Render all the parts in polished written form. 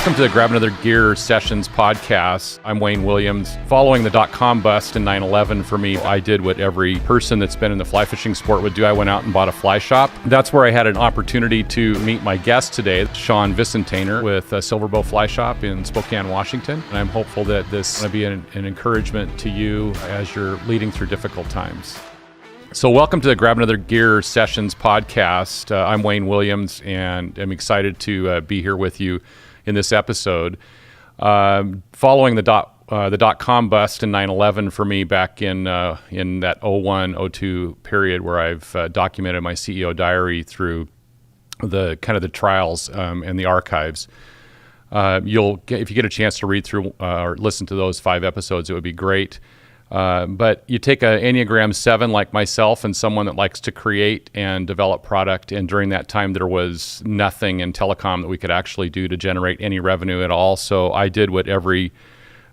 Welcome to the Grab Another Gear Sessions podcast. I'm Wayne Williams. Following the .com bust in 9/11 for me, I did what every person that's been in the fly fishing sport would do. I went out and bought a fly shop. That's where I had an opportunity to meet my guest today, Sean Visintainer with Silverbow Fly Shop in Spokane, Washington. And I'm hopeful that this is going to be an encouragement to you as you're leading through difficult times. So welcome to the Grab Another Gear Sessions podcast. I'm Wayne Williams, and I'm excited to be here with you in this episode. Following the .com bust in 9/11 for me back in that 01-02 period where I've documented my CEO diary through the trials and the archives. If you get a chance to read through or listen to those 5 episodes, it would be great. But you take an Enneagram 7 like myself and someone that likes to create and develop product, and during that time there was nothing in telecom that we could actually do to generate any revenue at all. So I did what every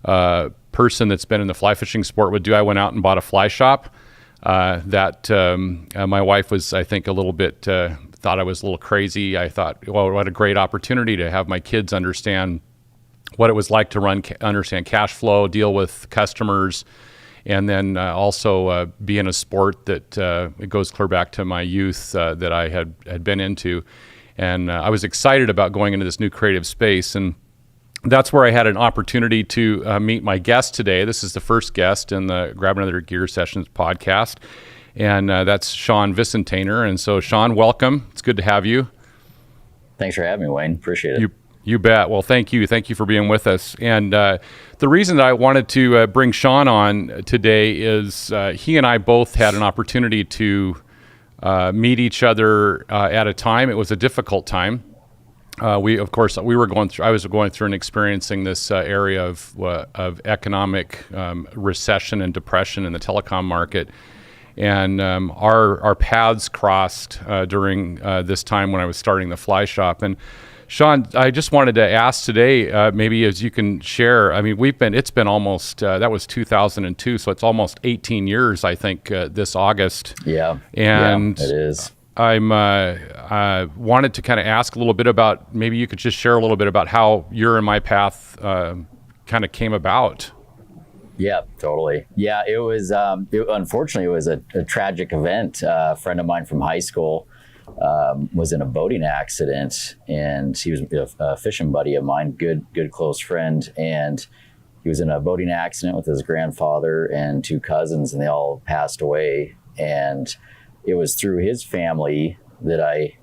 person that's been in the fly fishing sport would do. I went out and bought a fly shop. My wife was, I think, a little bit, thought I was a little crazy. I thought, well, what a great opportunity to have my kids understand what it was like to understand cash flow, deal with customers, and then also be in a sport that it goes clear back to my youth that I had been into. And I was excited about going into this new creative space. And that's where I had an opportunity to meet my guest today. This is the first guest in the Grab Another Gear Sessions podcast. And that's Sean Visintainer. And so, Sean, welcome. It's good to have you. Thanks for having me, Wayne. Appreciate it. You bet. Well, thank you. Thank you for being with us. And the reason that I wanted to bring Sean on today is he and I both had an opportunity to meet each other at a time. It was a difficult time. I was going through and experiencing this area of economic recession and depression in the telecom market. And our paths crossed during this time when I was starting the fly shop. And Sean, I just wanted to ask today, maybe as you can share, I mean, it's been almost, that was 2002, so it's almost 18 years, I think, this August. Yeah, and it is. I wanted to kind of ask a little bit about, maybe you could just share a little bit about how your and my path kind of came about. Yeah, totally. Yeah, it was, unfortunately, it was a tragic event. A friend of mine from high school was in a boating accident, and he was a fishing buddy of mine, good close friend, and he was in a boating accident with his grandfather and 2 cousins, and they all passed away. And it was through his family that I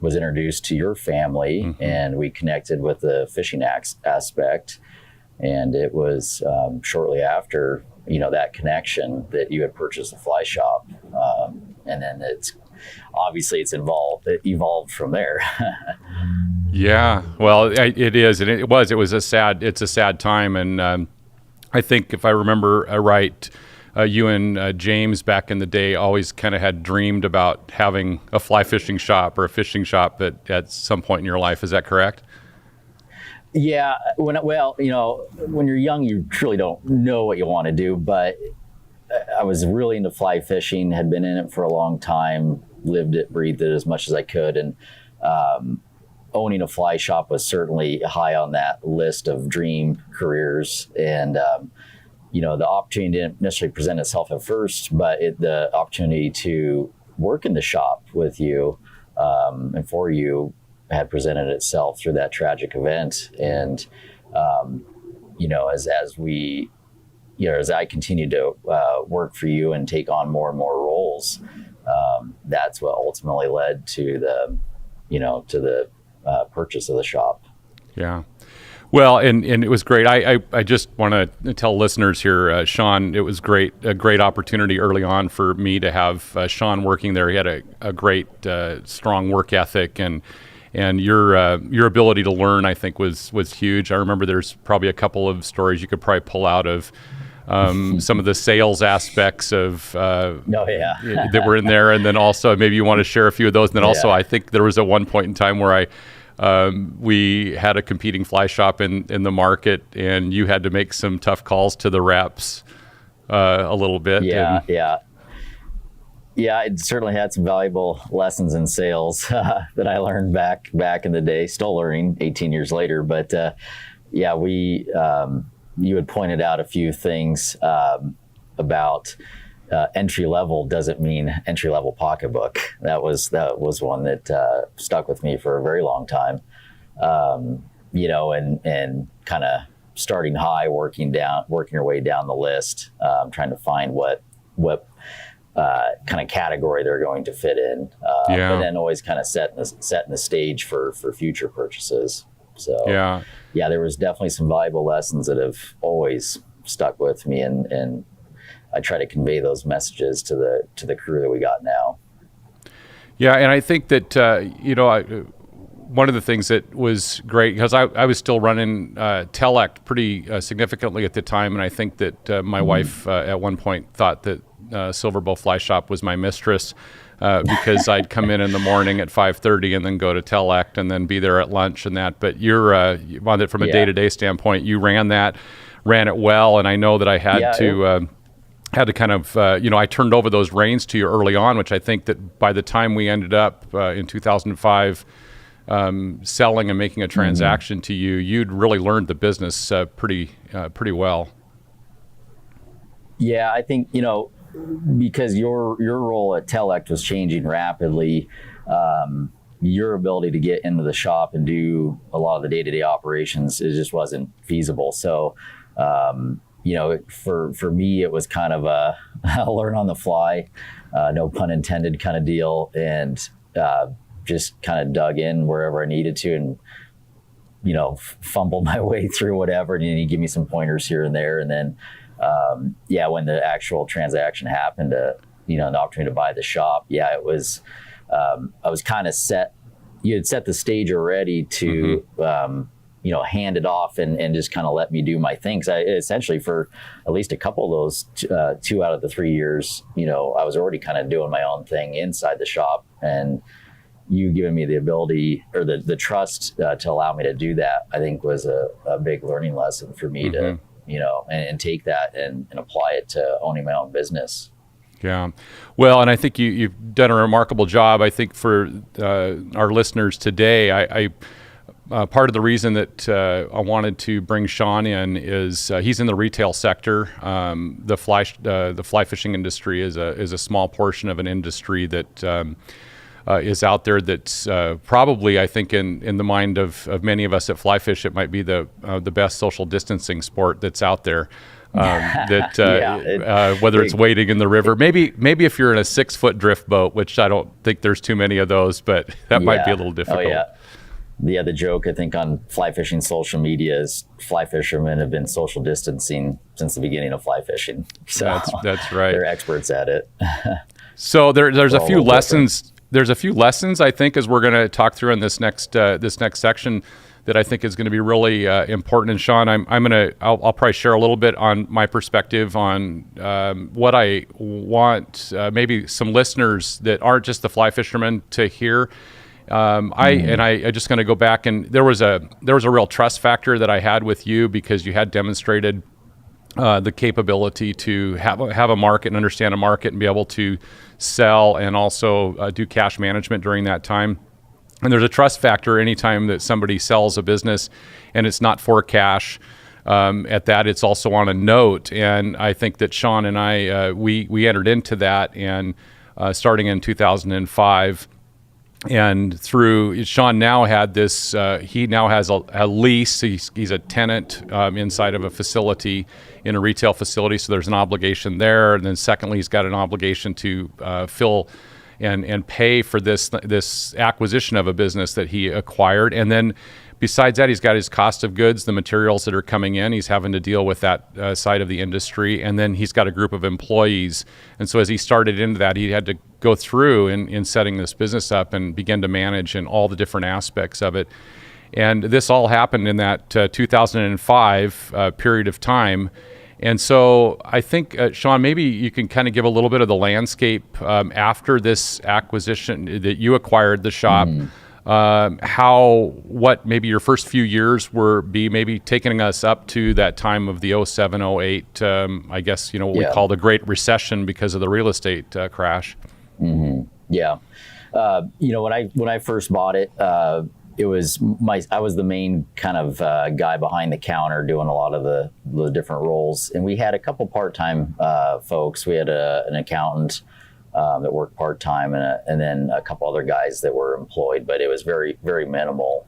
was introduced to your family, mm-hmm. and we connected with the fishing aspect. And it was shortly after that connection that you had purchased the fly shop, and then it evolved from there. Yeah, well, it is, and it's a sad time. And I think if I remember right, you and James back in the day always kind of had dreamed about having a fly fishing shop or a fishing shop at some point in your life. Is that correct? Yeah, when you're young, you truly don't know what you want to do, but I was really into fly fishing, had been in it for a long time, lived it, breathed it as much as I could. And owning a fly shop was certainly high on that list of dream careers. And, the opportunity didn't necessarily present itself at first, but the opportunity to work in the shop with you and for you had presented itself through that tragic event. And, as I continued to work for you and take on more and more roles, that's what ultimately led to the purchase of the shop. Yeah. Well, and it was great. I just want to tell listeners here, Sean, it was a great opportunity early on for me to have Sean working there. He had a great, strong work ethic, and your ability to learn, I think, was huge. I remember there's probably a couple of stories you could probably pull out of some of the sales aspects of that were in there, and then also maybe you want to share a few of those. And then also, I think there was at one point in time where we had a competing fly shop in the market, and you had to make some tough calls to the reps a little bit. Yeah. Yeah, I certainly had some valuable lessons in sales that I learned back in the day. Still learning 18 years later, but yeah, you had pointed out a few things about entry level doesn't mean entry level pocketbook. That was one that stuck with me for a very long time. And kind of starting high, working your way down the list, trying to find what kind of category they're going to fit in, but then always kind of setting the stage for future purchases. So yeah, there was definitely some valuable lessons that have always stuck with me, and I try to convey those messages to the crew that we got now. Yeah, and I think that one of the things that was great, because I was still running Telect pretty significantly at the time, and I think that my wife at one point thought that Silver Bow Fly Shop was my mistress, because I'd come in the morning at 5:30 and then go to Telect and then be there at lunch and that. But you're on it from a day-to-day standpoint. You ran it well, and I know that I had to kind of, I turned over those reins to you early on, which I think that by the time we ended up in 2005 selling and making a transaction to you, you'd really learned the business pretty well. Yeah, I think, because your role at Telect was changing rapidly, your ability to get into the shop and do a lot of the day-to-day operations, it just wasn't feasible. So, for me, it was kind of a learn on the fly, no pun intended kind of deal, and just kind of dug in wherever I needed to, and fumbled my way through whatever, and you give me some pointers here and there, and then when the actual transaction happened, the opportunity to buy the shop, it was I was kind of set. You had set the stage already to hand it off and just kind of let me do my things. I essentially, for at least a couple of those 2 out of the 3 years, I was already kind of doing my own thing inside the shop, and you giving me the ability or the trust to allow me to do that, I think was a big learning lesson for me to, and take that and apply it to owning my own business. Yeah. Well, and I think you've done a remarkable job. I think for our listeners today, I part of the reason that I wanted to bring Sean in is he's in the retail sector. The fly fishing industry is a small portion of an industry that is out there that's probably, I think, in the mind of many of us that fly fish, it might be the best social distancing sport that's out there. Whether it's wading in the river, maybe if you're in a 6-foot drift boat, which I don't think there's too many of those, but that might be a little difficult. The joke I think on fly fishing social media is fly fishermen have been social distancing since the beginning of fly fishing. So that's right. They're experts at it. So there's a few lessons. There's a few lessons, I think, as we're going to talk through in this next section, that I think is going to be really important. And Sean, I'll probably share a little bit on my perspective on what I want maybe some listeners that aren't just the fly fishermen to hear. I just going to go back, and there was a real trust factor that I had with you, because you had demonstrated the capability to have a market and understand a market and be able to sell and also do cash management during that time. And there's a trust factor anytime that somebody sells a business and it's not for cash. At that, it's also on a note. And I think that Sean and I, we entered into that, and starting in 2005. And through Sean now had this, he now has a lease. He's a tenant inside of a facility, in a retail facility. So there's an obligation there. And then secondly, he's got an obligation to fill and pay for this acquisition of a business that he acquired. And then besides that, he's got his cost of goods, the materials that are coming in. He's having to deal with that side of the industry. And then he's got a group of employees. And so as he started into that, he had to go through in setting this business up and begin to manage in all the different aspects of it. And this all happened in that 2005 period of time. And so I think, Sean, maybe you can kind of give a little bit of the landscape after this acquisition that you acquired the shop. What maybe your first few years maybe taking us up to that time of the 07, 08, I guess, what we call the Great Recession because of the real estate crash. Yeah. When I first bought it, it was I was the main kind of guy behind the counter doing a lot of the different roles, and we had a couple part-time folks. We had an accountant that worked part-time, and then a couple other guys that were employed, but it was very, very minimal.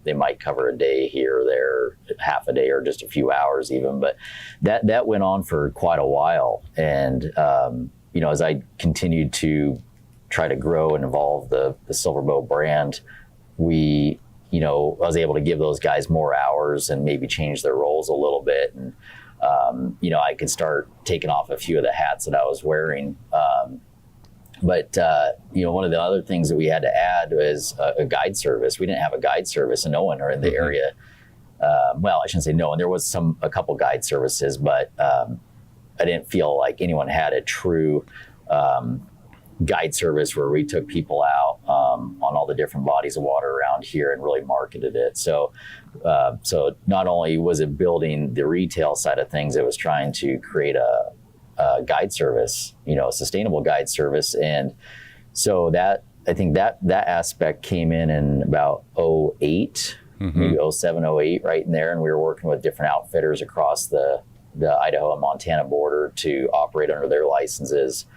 They might cover a day here or there, half a day, or just a few hours even, but that went on for quite a while. And as I continued to try to grow and evolve the Silverbow brand, I was able to give those guys more hours and maybe change their roles a little bit. And, I could start taking off a few of the hats that I was wearing. But one of the other things that we had to add was a guide service. We didn't have a guide service, and no one in the area. Well, I shouldn't say no one. There was a couple guide services, but I didn't feel like anyone had a true guide service where we took people out on all the different bodies of water around here and really marketed it. So not only was it building the retail side of things, it was trying to create a guide service, a sustainable guide service. And so I think that aspect came in about 08, maybe 07, 08, right in there. And we were working with different outfitters across the Idaho and Montana border to operate under their licenses.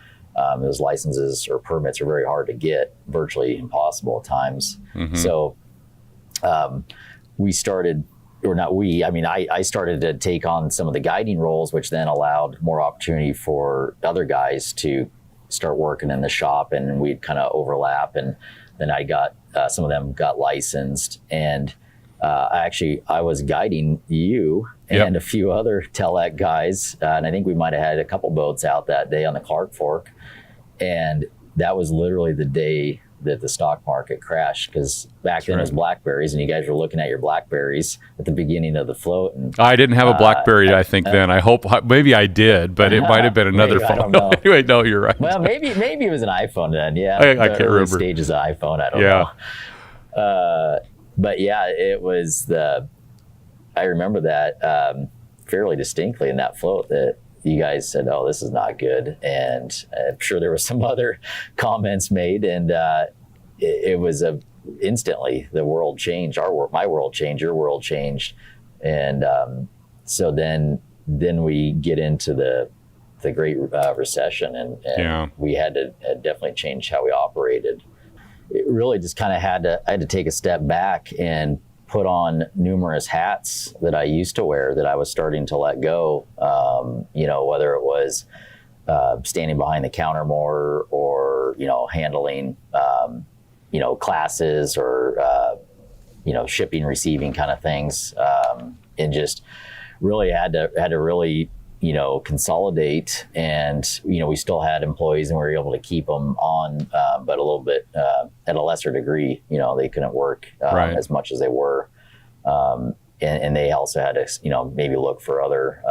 Those licenses or permits are very hard to get, virtually impossible at times. So we started, or not we, I started to take on some of the guiding roles, which then allowed more opportunity for other guys to start working in the shop, and we'd kind of overlap. And then some of them got licensed, and I was guiding you and a few other Telec guys, and I think we might have had a couple boats out that day on the Clark Fork. And that was literally the day that the stock market crashed, because back then it was blackberries, and you guys were looking at your blackberries at the beginning of the float. And I didn't have a BlackBerry, I think then. I hope maybe I did, but it might have been another phone. I don't know. Anyway, no, you're right. Well, maybe it was an iPhone then. Yeah, I can't remember stages of iPhone. I don't know. But yeah, it was I remember that fairly distinctly in that float, that you guys said, "Oh, this is not good," and I'm sure there were some other comments made, and it was instantly the world changed. My world changed, your world changed, and so then we get into the Great Recession, and we had to definitely change how we operated. It really just kind of I had to take a step back and put on numerous hats that I used to wear that I was starting to let go. Whether it was standing behind the counter more, or handling classes, or shipping, receiving kind of things, and just really had to really consolidate. And we still had employees, and we were able to keep them on, but a little bit at a lesser degree. They couldn't work as much as they were, and they also had to maybe look for other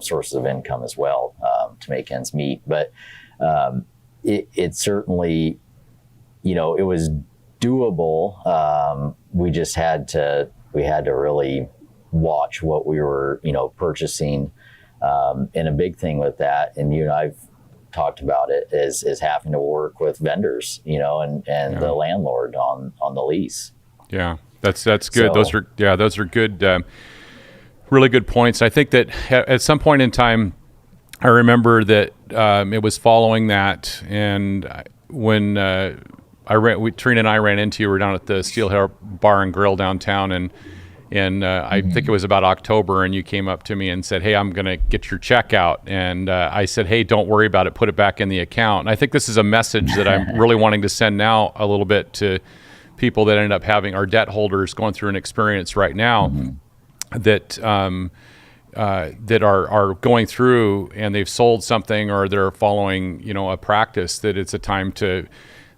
sources of income as well, to make ends meet. But it certainly it was doable. We just had to really watch what we were purchasing. And a big thing with that, and you and I've talked about it, is having to work with vendors, and the landlord on the lease. Yeah, that's good. So, those are good, really good points. I think that at some point in time, I remember that it was following that, and when Trina and I ran into you, we were down at the Steelhead Bar and Grill downtown, and I think it was about October, and you came up to me and said, "Hey, I'm going to get your check out." And I said, "Hey, don't worry about it. Put it back in the account." And I think this is a message that I'm really wanting to send now a little bit to people that end up having our debt holders going through an experience right now that are going through, and they've sold something, or they're following a practice, that it's a time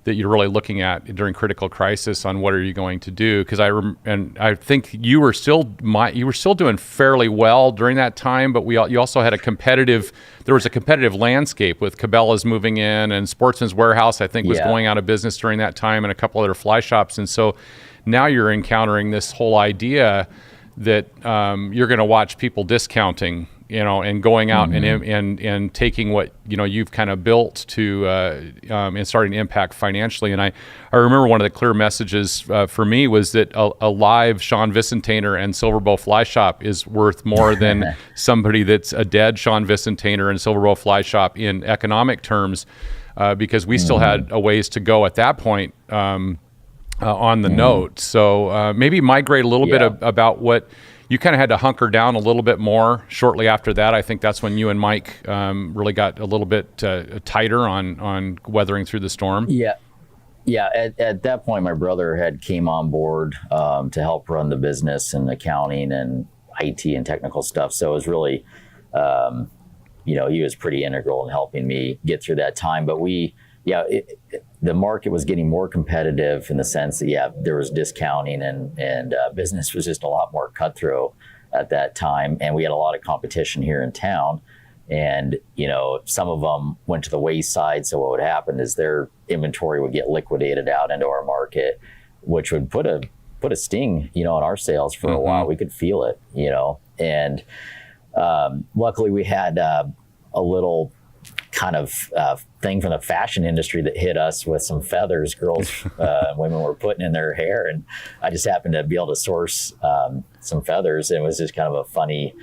that you're really looking at during critical crisis on what are you going to do. Because I think you were still doing fairly well during that time, but you also had there was a competitive landscape with Cabela's moving in, and Sportsman's Warehouse, I think, was going out of business during that time, and a couple other fly shops. And so now you're encountering this whole idea that you're going to watch people discounting and going out and taking what you've kind of built to and starting to impact financially. And I remember one of the clear messages for me was that a live Sean Visintainer and Silverbow Fly Shop is worth more than somebody that's a dead Sean Visintainer and Silverbow Fly Shop in economic terms, because we still had a ways to go at that point on the note. So maybe migrate a little bit about what you kind of had to hunker down a little bit more shortly after that. I think that's when you and Mike really got a little bit tighter on weathering through the storm. Yeah. At that point, my brother had came on board to help run the business and accounting and IT and technical stuff. So it was really, he was pretty integral in helping me get through that time. But the market was getting more competitive in the sense that, there was discounting and business was just a lot more cutthroat at that time. And we had a lot of competition here in town. And, some of them went to the wayside. So what would happen is their inventory would get liquidated out into our market, which would put a sting, on our sales for a while. We could feel it, and luckily we had a little kind of thing from the fashion industry that hit us with some feathers girls women were putting in their hair, and I just happened to be able to source some feathers, and it was just kind of a funny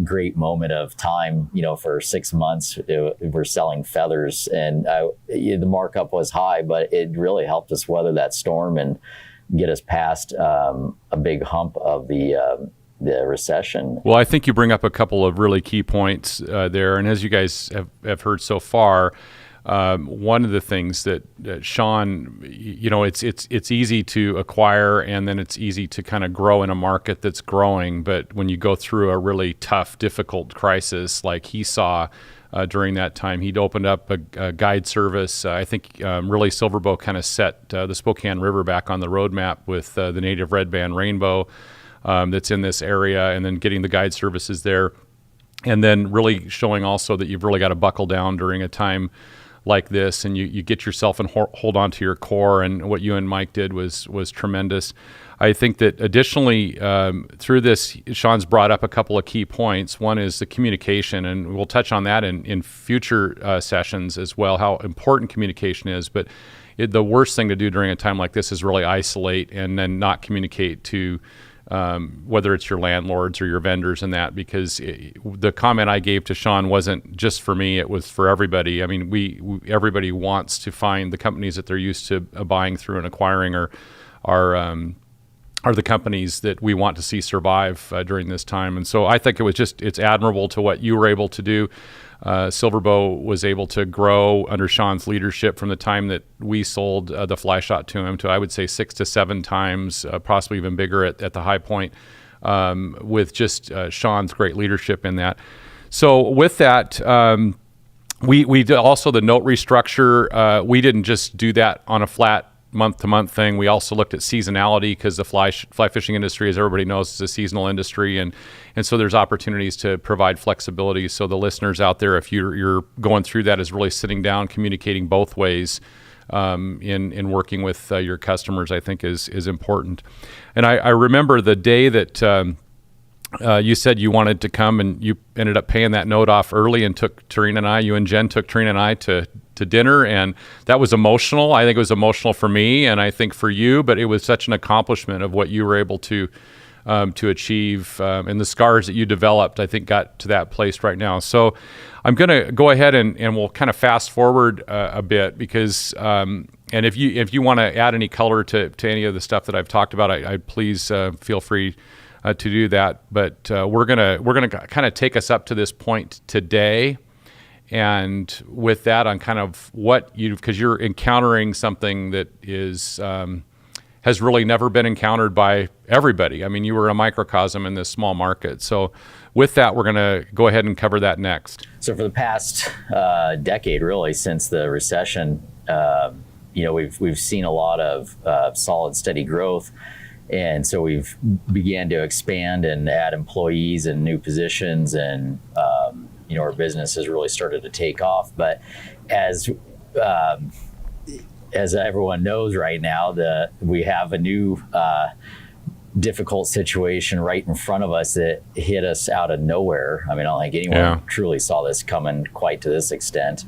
great moment of time. For 6 months we're selling feathers, and the markup was high, but it really helped us weather that storm and get us past a big hump of the recession. Well, I think you bring up a couple of really key points there. And as you guys have heard so far, one of the things that Sean, it's easy to acquire, and then it's easy to kind of grow in a market that's growing. But when you go through a really tough, difficult crisis like he saw during that time, he'd opened up a guide service. I think really Silverbow kind of set the Spokane River back on the roadmap with the native red band rainbow. That's in this area, and then getting the guide services there, and then really showing also that you've really got to buckle down during a time like this, and you get yourself and hold on to your core. And what you and Mike did was tremendous. I think that additionally through this, Sean's brought up a couple of key points. One is the communication, and we'll touch on that in future sessions as well, how important communication is. But the worst thing to do during a time like this is really isolate and then not communicate to whether it's your landlords or your vendors and that, because the comment I gave to Sean wasn't just for me, it was for everybody. I mean, everybody wants to find the companies that they're used to buying through and acquiring are the companies that we want to see survive during this time. And so I think it's admirable to what you were able to do. Silverbow was able to grow under Sean's leadership from the time that we sold the fly shot to him to, I would say, 6 to 7 times, possibly even bigger at the high point, with just Sean's great leadership in that. So with that, we did also the note restructure. We didn't just do that on a flat month-to-month thing. We also looked at seasonality, because the fly fishing industry, as everybody knows, is a seasonal industry, and so there's opportunities to provide flexibility. So the listeners out there, if you're going through that, is really sitting down, communicating both ways in working with your customers, I think is important. And I remember the day that you said you wanted to come, and you ended up paying that note off early and took Tarina and I, you and Jen took Tarina and I to dinner, and that was emotional. I think it was emotional for me, and I think for you, but it was such an accomplishment of what you were able to achieve, and the scars that you developed, I think, got to that place right now. So I'm going to go ahead and we'll kind of fast forward a bit, because and if you want to add any color to any of the stuff that I've talked about, I please feel free to do that. But we're gonna kind of take us up to this point today, and with that, on kind of what because you're encountering something that is has really never been encountered by everybody. I mean, you were a microcosm in this small market. So with that, we're going to go ahead and cover that next. So for the past decade, really, since the recession, we've seen a lot of solid, steady growth. And so we've began to expand and add employees and new positions, and our business has really started to take off. But as everyone knows right now, we have a new difficult situation right in front of us that hit us out of nowhere. I mean, I don't think anyone truly saw this coming quite to this extent.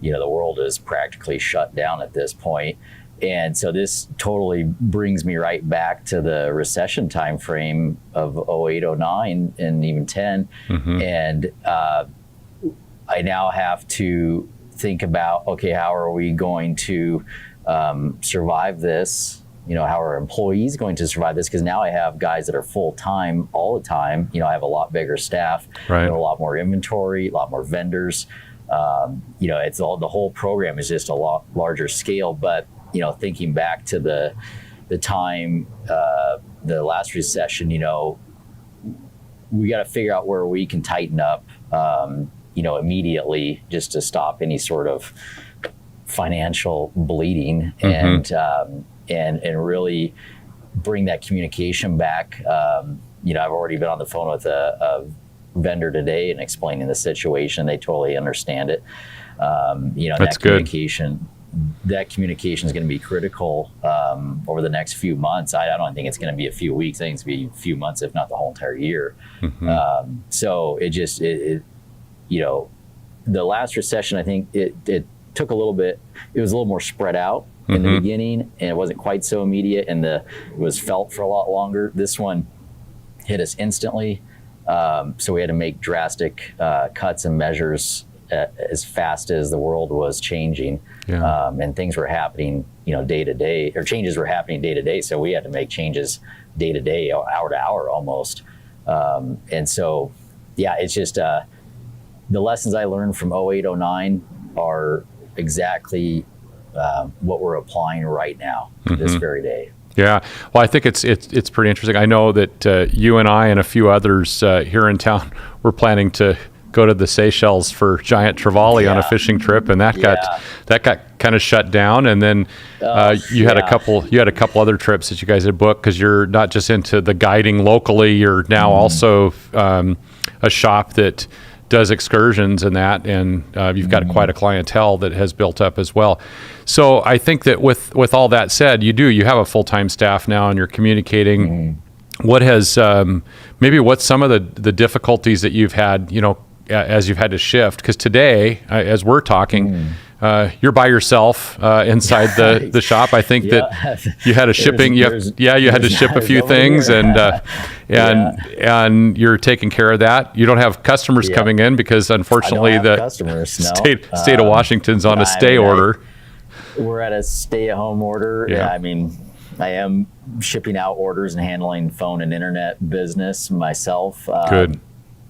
The world is practically shut down at this point. And so this totally brings me right back to the recession time frame of 08, 09, and even 10. And I now have to think about, okay, how are we going to survive this? How are employees going to survive this? Because now I have guys that are full-time all the time. I have a lot bigger staff, right. A lot more inventory, a lot more vendors. It's all, the whole program is just a lot larger scale. But, thinking back to the time, the last recession, we got to figure out where we can tighten up, immediately, just to stop any sort of financial bleeding, and really bring that communication back. I've already been on the phone with a vendor today and explaining the situation. They totally understand it. That's good. That communication is going to be critical over the next few months. I don't think it's going to be a few weeks. I think it's going to be a few months, if not the whole entire year. So the last recession, I think it took a little bit. It was a little more spread out in the beginning, and it wasn't quite so immediate, and it was felt for a lot longer. This one hit us instantly, so we had to make drastic cuts and measures as fast as the world was changing, and things were happening, day to day, or changes were happening day to day. So we had to make changes day to day, hour to hour almost. And so, it's just the lessons I learned from 08, 09 are exactly what we're applying right now to this very day. Yeah, well, I think it's pretty interesting. I know that you and I and a few others here in town were planning to go to the Seychelles for giant trevally on a fishing trip, and that got kind of shut down. And then you had a couple other trips that you guys had booked, because you're not just into the guiding locally, you're now also a shop that does excursions and that, and you've got quite a clientele that has built up as well. So I think that with all that said, you have a full-time staff now, and you're communicating. What has what's some of the difficulties that you've had, as you've had to shift? Because today, as we're talking, you're by yourself inside the shop. I think that you had a shipping. You had to ship a few things, and you're taking care of that. You don't have customers coming in, because unfortunately the state of Washington's on a stay order. We're at a stay-at-home order. Yeah. I mean, I am shipping out orders and handling phone and internet business myself. Good.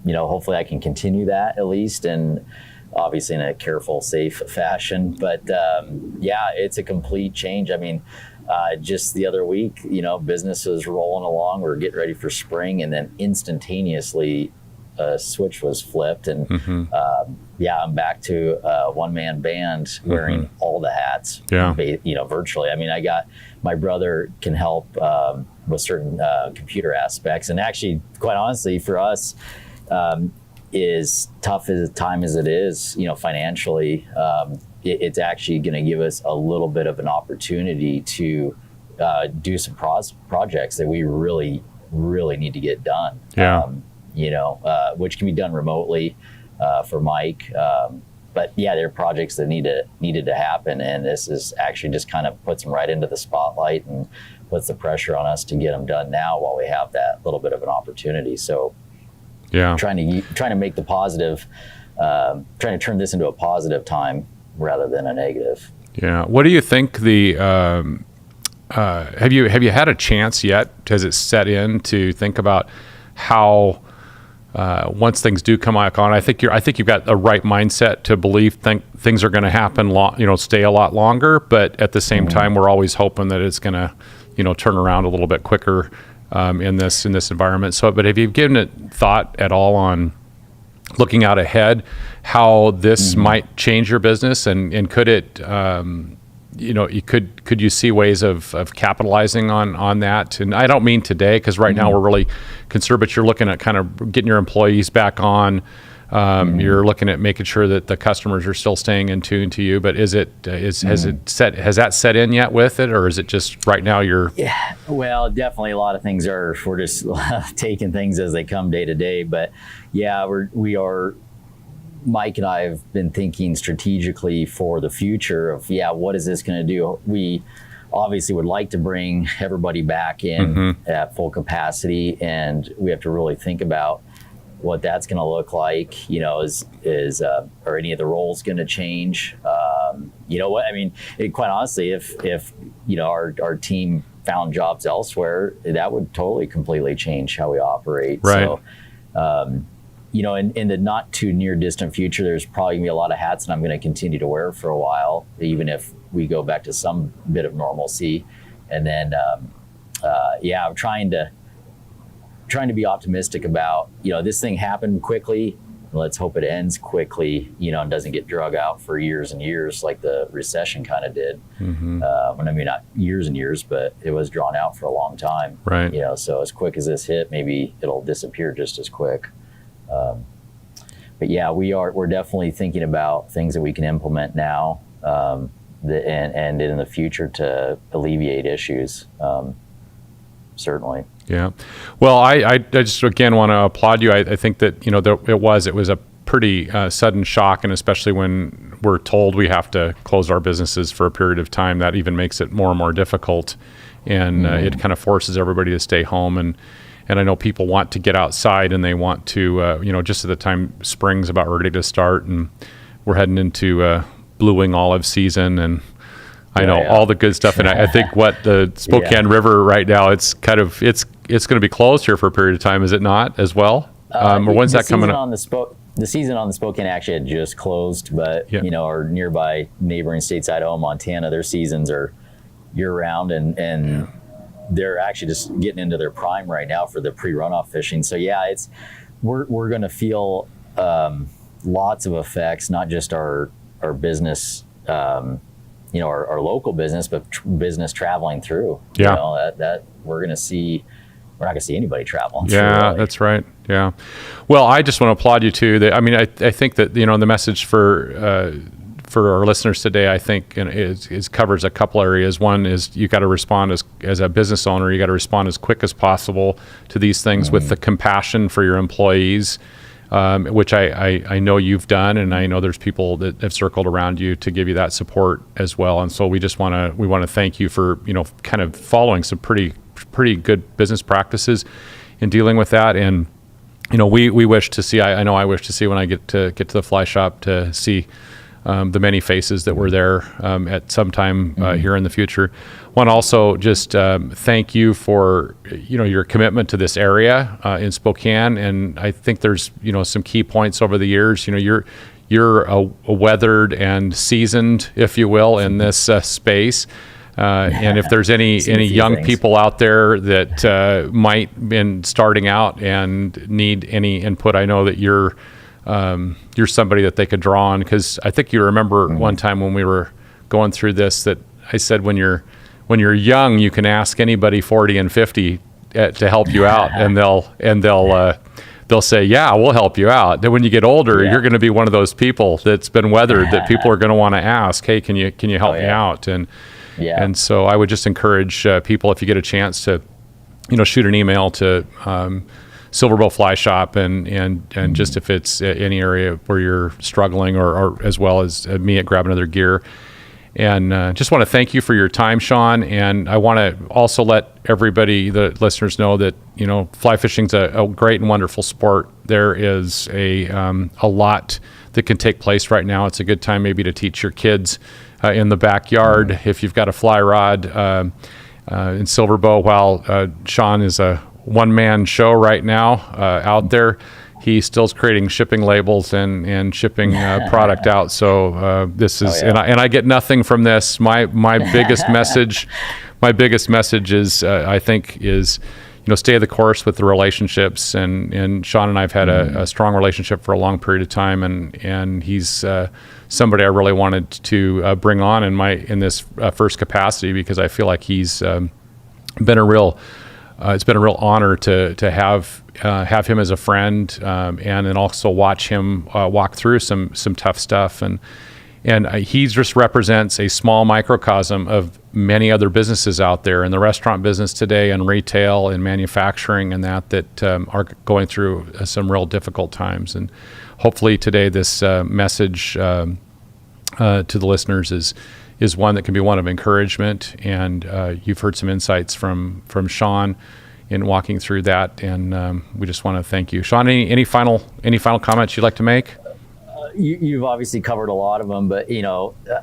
Hopefully I can continue that at least, and obviously in a careful, safe fashion. But it's a complete change. I mean, just the other week, business was rolling along. We're getting ready for spring, and then instantaneously a switch was flipped, and I'm back to a one-man band wearing all the hats. Virtually. I mean, I got my brother can help with certain computer aspects, and actually, quite honestly, for us, is tough as time as it is, financially, it's actually going to give us a little bit of an opportunity to do some projects that we really, really need to get done. Which can be done remotely for Mike. But there are projects that needed to happen, and this is actually just kind of puts them right into the spotlight and puts the pressure on us to get them done now while we have that little bit of an opportunity. So. Trying to make the positive, trying to turn this into a positive time rather than a negative. Yeah. What do you think have you had a chance yet? Has it set in to think about how once things do come back on? I think you've got the right mindset to believe things are going to happen, stay a lot longer. But at the same time, we're always hoping that it's going to, turn around a little bit quicker. In this environment. So, but have you given it thought at all on looking out ahead, how this might change your business, and could it, could you see ways of capitalizing on that? And I don't mean today, because right now we're really concerned, but you're looking at kind of getting your employees back on, You're looking at making sure that the customers are still staying in tune to you. But has that set in yet with it, or is it just right now you're? Yeah, well, definitely a lot of things we're just taking things as they come day to day. But yeah, we are. Mike and I have been thinking strategically for the future of, what is this going to do? We obviously would like to bring everybody back in at full capacity, and we have to really think about what that's going to look like. Are any of the roles going to change? Quite honestly, if our team found jobs elsewhere, that would totally completely change how we operate. Right. So, in the not too near distant future, there's probably gonna be a lot of hats that I'm going to continue to wear for a while, even if we go back to some bit of normalcy. And then, I'm trying to be optimistic about, this thing happened quickly. Let's hope it ends quickly, and doesn't get drug out for years and years like the recession kind of did. Not years and years, but it was drawn out for a long time. Right. So as quick as this hit, maybe it'll disappear just as quick. But yeah, we're definitely thinking about things that we can implement now, and in the future to alleviate issues. Certainly. Yeah. Well, I just again want to applaud you. I think that it was a pretty sudden shock, and especially when we're told we have to close our businesses for a period of time, that even makes it more and more difficult, and it kind of forces everybody to stay home. And I know people want to get outside, and they want to, just at the time spring's about ready to start, and we're heading into blue wing olive season, and I know all the good stuff. And I think what the Spokane River right now, it's going to be closed here for a period of time, is it not, as well? Or when's that coming up? The season on the Spokane actually had just closed, but our nearby neighboring states, Idaho, Montana, their seasons are year round, and they're actually just getting into their prime right now for the pre-runoff fishing. So we're going to feel lots of effects, not just our business, our local business, but business traveling through. That we're going to see. We're not going to see anybody traveling. Yeah, really. That's right. Yeah. Well, I just want to applaud you too. I think that the message for our listeners today, I think, is covers a couple areas. One is you got to respond as a business owner. You got to respond as quick as possible to these things with the compassion for your employees, which I know you've done, and I know there's people that have circled around you to give you that support as well. And so we want to thank you for kind of following some pretty good business practices in dealing with that. And we wish to see. I know I wish to see when I get to the fly shop to see the many faces that were there at some time here in the future. Want to also just thank you for your commitment to this area in Spokane, and I think there's some key points over the years. You're a weathered and seasoned, if you will, in this space. And if there's any young people out there that might been starting out and need any input, I know that you're somebody that they could draw on, because I think you remember one time when we were going through this that I said when you're young, you can ask anybody 40 and 50 to help you out, and they'll say, yeah, we'll help you out. Then when you get older, you're going to be one of those people that's been weathered that people are going to want to ask, hey, can you help me out? And so I would just encourage people, if you get a chance, to shoot an email to Silverbow Fly Shop, and just if it's any area where you're struggling, or as well as me at Grab Another Gear. And just want to thank you for your time, Sean. And I want to also let everybody, the listeners, know that fly fishing's a great and wonderful sport. There is a lot that can take place right now. It's a good time maybe to teach your kids in the backyard if you've got a fly rod in Silverbow. While Sean is a one-man show right now out there, he still's creating shipping labels and shipping product out. So this is, and I get nothing from this. My biggest message, is I think is stay the course with the relationships. And Sean and I've had a strong relationship for a long period of time, and he's somebody I really wanted to bring on in this first capacity, because I feel like he's been a real it's been a real honor to have him as a friend, and then also watch him walk through some tough stuff. And he just represents a small microcosm of many other businesses out there in the restaurant business today, and retail and manufacturing, and that are going through some real difficult times. And hopefully today this message to the listeners is one that can be one of encouragement. And you've heard some insights from Sean in walking through that, and we just want to thank you. Sean, any final comments you'd like to make? You've obviously covered a lot of them, but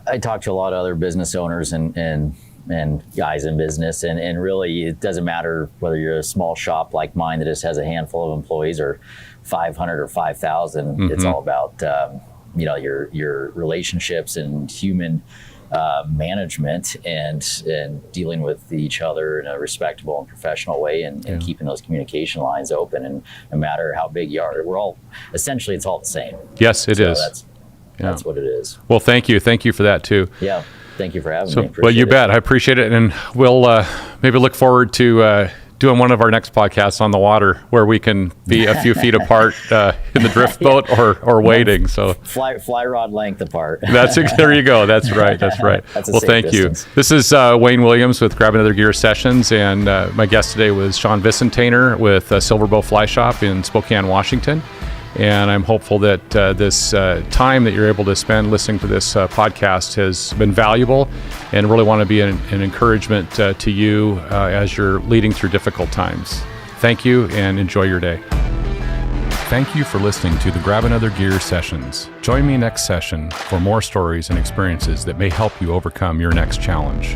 I talk to a lot of other business owners and guys in business, and really it doesn't matter whether you're a small shop like mine that just has a handful of employees or 500 or 5,000. Mm-hmm. It's all about your relationships and human management and dealing with each other in a respectable and professional way, and keeping those communication lines open. And no matter how big you are, we're all essentially, it's all the same. Yes, it is. That's what it is. Well, thank you for that too. Yeah, thank you for having me. Well, you bet. I appreciate it, and we'll maybe look forward to doing one of our next podcasts on the water, where we can be a few feet apart in the drift boat or waiting. So fly rod length apart. There you go. That's right. That's well, thank distance. You. This is Wayne Williams with Grab Another Gear Sessions, and my guest today was Sean Visintainer with Silverbow Fly Shop in Spokane, Washington. And I'm hopeful that this time that you're able to spend listening to this podcast has been valuable, and really want to be an encouragement to you as you're leading through difficult times. Thank you, and enjoy your day. Thank you for listening to the Grab Another Gear Sessions. Join me next session for more stories and experiences that may help you overcome your next challenge.